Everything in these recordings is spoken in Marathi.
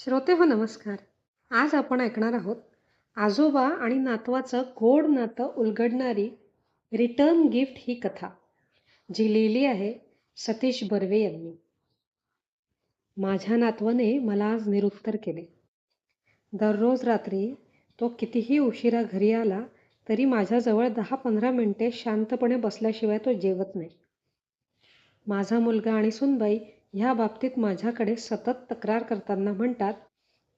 श्रोते हो नमस्कार. आज आपण ऐकणार आहोत आजोबा आणि नातवाचं गोड नातं उलगडणारी रिटर्न गिफ्ट ही कथा, जी लिहिली आहे सतीश बर्वे यांनी. माझ्या नातवाने मला आज निरुत्तर केले. दररोज रात्री तो कितीही उशिरा घरी आला तरी माझ्याजवळ 10-15 मिनिटे शांतपणे बसल्याशिवाय तो जेवत नाही. माझा मुलगा आणि सुनबाई ह्या बाबतीत माझ्याकडे सतत तक्रार करताना म्हणतात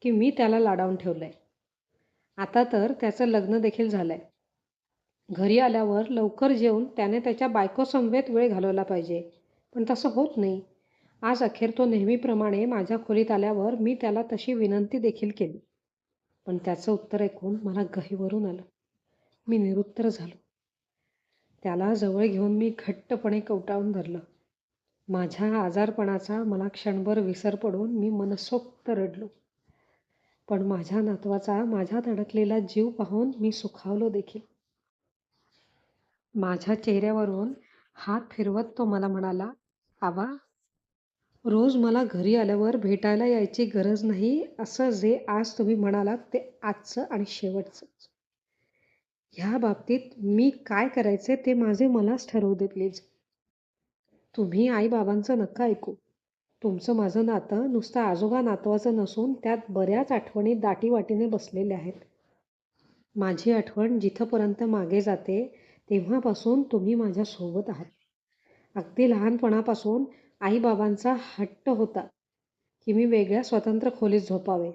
की मी त्याला लाडावून ठेवलंय. आता तर त्याचं लग्न देखील झालंय. घरी आल्यावर लवकर जेवून त्याने त्याच्या बायकोसमवेत वेळ घालवला पाहिजे, पण तसं होत नाही. आज अखेर तो नेहमीप्रमाणे माझ्या खोलीत आल्यावर मी त्याला तशी विनंती देखील केली, पण त्याचं उत्तर ऐकून मला गहिवरून आलं. मी निरुत्तर झालो. त्याला जवळ घेऊन मी घट्टपणे कवटाळून धरलं. माझ्या आजारपणाचा मला क्षणभर विसर पडून मी मनसोक्त रडलो. पण माझ्या नातवाचा माझ्यात अडकलेला जीव पाहून मी सुखावलो देखील. माझ्या चेहऱ्यावरून हात फिरवत तो मला म्हणाला, "आबा, रोज मला घरी आल्यावर भेटायला यायची गरज नाही, असं जे आज तुम्ही म्हणालात ते आजचं आणि शेवटचंच. ह्या बाबतीत मी काय करायचे ते माझे मलाच ठरवू दे प्लीज. तुम्ही आई-बाबांचं नका ऐकू. तुमचं माझं नातं नुसतं आजोबा नातवाचं नसून त्यात बऱ्याच आठवणी दाटीवाटीने बसलेल्या आहेत. माझी आठवण जिथपर्यंत मागे जाते तेव्हापासून तुम्ही माझ्यासोबत आहात. अगदी लहानपणापासून आई-बाबांचा हट्ट होता की मी वेगळ्या स्वतंत्र खोलीत झोपावे.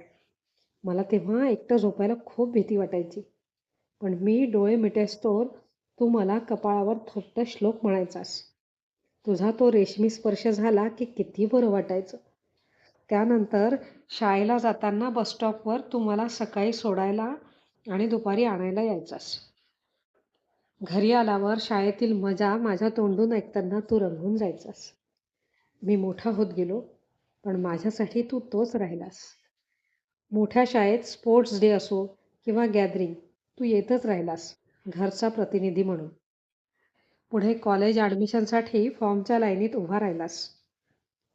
मला तेव्हा एकटं झोपायला खूप भीती वाटायची. पण मी डोळे मिटेस्तोवर तू मला कपाळावर थोट्ट श्लोक म्हणायचास. तुझा तो रेशमी स्पर्श झाला की किती बरं वाटायचं. त्यानंतर शाळेला जाताना बसस्टॉपवर तू मला सकाळी सोडायला आणि दुपारी आणायला यायचास. घरी आल्यावर शाळेतील मजा माझ्या तोंडून ऐकताना तू रंगून जायचास. मी मोठा होत गेलो, पण माझ्यासाठी तू तोच राहिलास. मोठ्या शाळेत स्पोर्ट्स डे असो किंवा गॅदरिंग, तू येतच राहिलास, घरचा प्रतिनिधी म्हणून. पुढे कॉलेज ॲडमिशनसाठी फॉर्मच्या लाईनीत उभा राहिलास.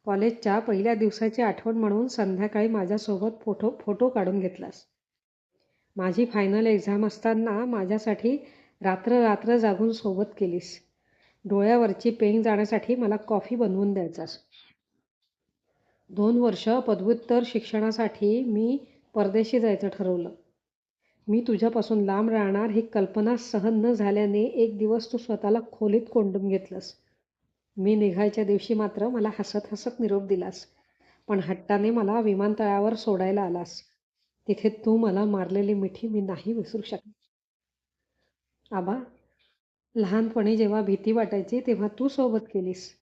कॉलेजच्या पहिल्या दिवसाची आठवण म्हणून संध्याकाळी माझ्यासोबत फोटो काढून घेतलास. माझी फायनल एक्झाम असताना माझ्यासाठी रात्र रात्र जागून सोबत केलीस. डोळ्यावरची पेंग जाण्यासाठी मला कॉफी बनवून द्यायचास. 2 वर्ष पदव्युत्तर शिक्षणासाठी मी परदेशी जायचं ठरवलं. मी तुझ्यापासून लांब राहणार ही कल्पना सहन न झाल्याने एक दिवस तू स्वतःला खोलीत कोंडून घेतलंस. मी निघायच्या दिवशी मात्र मला हसत हसत निरोप दिलास, पण हट्टाने मला विमानतळावर सोडायला आलास. तिथे तू मला मारलेली मिठी मी नाही विसरू शकत. आबा, लहानपणी जेव्हा भीती वाटायची तेव्हा तू सोबत केलीस.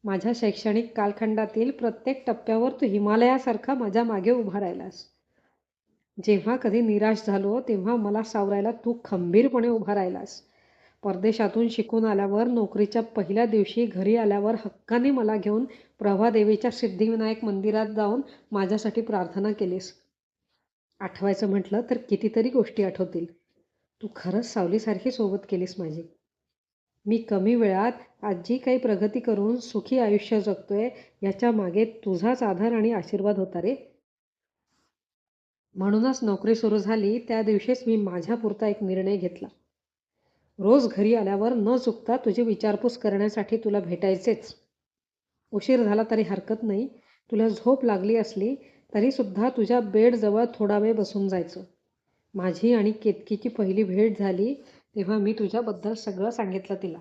माझ्या शैक्षणिक कालखंडातील प्रत्येक टप्प्यावर तू हिमालयासारखा माझ्या मागे उभा राहिलास. जेव्हा कधी निराश झालो तेव्हा मला सावरायला तू खंबीरपणे उभा राहिलास. परदेशातून शिकून आल्यावर नोकरीच्या पहिल्या दिवशी घरी आल्यावर हक्काने मला घेऊन प्रभादेवीच्या सिद्धिविनायक मंदिरात जाऊन माझ्यासाठी प्रार्थना केलीस. आठवायचं म्हटलं तर कितीतरी गोष्टी आठवतील. तू खरंच सावलीसारखी सोबत केलीस माझी. मी कमी वेळात आज जी काही प्रगती करून सुखी आयुष्य जगतोय याच्या मागे तुझाच आधार आणि आशीर्वाद होता रे. म्हणूनच नोकरी सुरू झाली त्या दिवशीच मी माझ्यापुरता एक निर्णय घेतला. रोज घरी आल्यावर न चुकता तुझी विचारपूस करण्यासाठी तुला भेटायचेच. उशीर झाला तरी हरकत नाही. तुला झोप लागली असली तरीसुद्धा तुझ्या बेडजवळ थोडा वेळ बसून जायचं. माझी आणि केतकीची पहिली भेट झाली तेव्हा मी तुझ्याबद्दल सगळं सांगितलं तिला.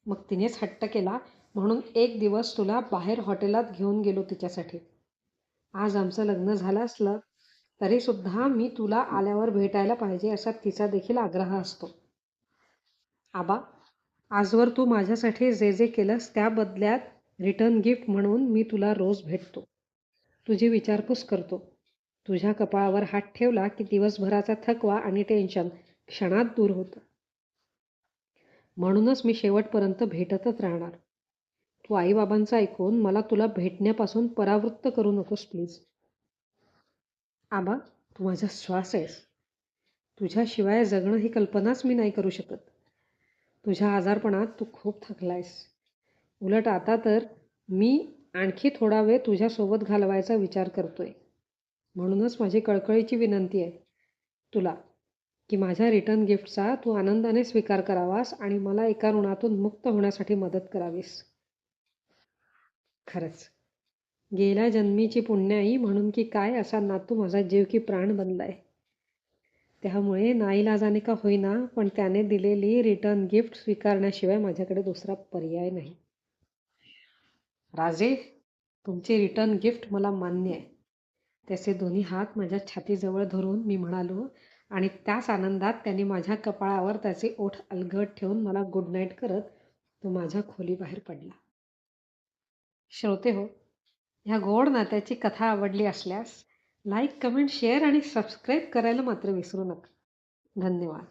मग तिनेच हट्ट केला म्हणून एक दिवस तुला बाहेर हॉटेलात घेऊन गेलो तिच्यासाठी. आज आमचं लग्न झालं असलं तरीसुद्धा मी तुला आल्यावर भेटायला पाहिजे असा तिचा देखील आग्रह असतो. आबा, आजवर तू माझ्यासाठी जे जे केलंस त्या बदल्यात रिटर्न गिफ्ट म्हणून मी तुला रोज भेटतो. तुझी विचारपूस करतो. तुझ्या कपाळावर हात ठेवला की दिवसभराचा थकवा आणि टेन्शन क्षणात दूर होतं. म्हणूनच मी शेवटपर्यंत भेटतच राहणार. तू आईबाबांचं ऐकून मला तुला भेटण्यापासून परावृत्त करू नकोस प्लीज. आबा, तू माझा श्वास आहेस. तुझ्याशिवाय जगणं ही कल्पनाच मी नाही करू शकत. तुझ्या आजारपणात तू खूप थकलायस. उलट आता तर मी आणखी थोडा वेळ तुझ्यासोबत घालवायचा विचार करतोय. म्हणूनच माझी कळकळीची विनंती आहे तुला, की माझ्या रिटर्न गिफ्टचा तू आनंदाने स्वीकार करावास आणि मला एका ऋणातून मुक्त होण्यासाठी मदत करावीस. खरंच. गेल्या जन्मीची पुण्याई म्हणून की काय असा नातू माझा जीव की प्राण बनलाय. त्यामुळे नाईलाजाने का होईना पण त्याने दिलेली रिटर्न गिफ्ट स्वीकारण्याशिवाय माझ्याकडे दुसरा पर्याय नाही. राजे, तुमचे रिटर्न गिफ्ट मला मान्य आहे. त्याचे दोन्ही हात माझ्या छातीजवळ धरून मी म्हणालो आणि त्याच आनंदात त्यांनी माझ्या कपाळावर त्याचे ओठ अलगद ठेवून मला गुड नाईट करत तो माझ्या खोलीबाहेर पडला. श्रोते हो, ह्या गोड नात्याची कथा आवडली असल्यास लाईक, कमेंट, शेअर आणि सबस्क्राईब करायला मात्र विसरू नका. धन्यवाद.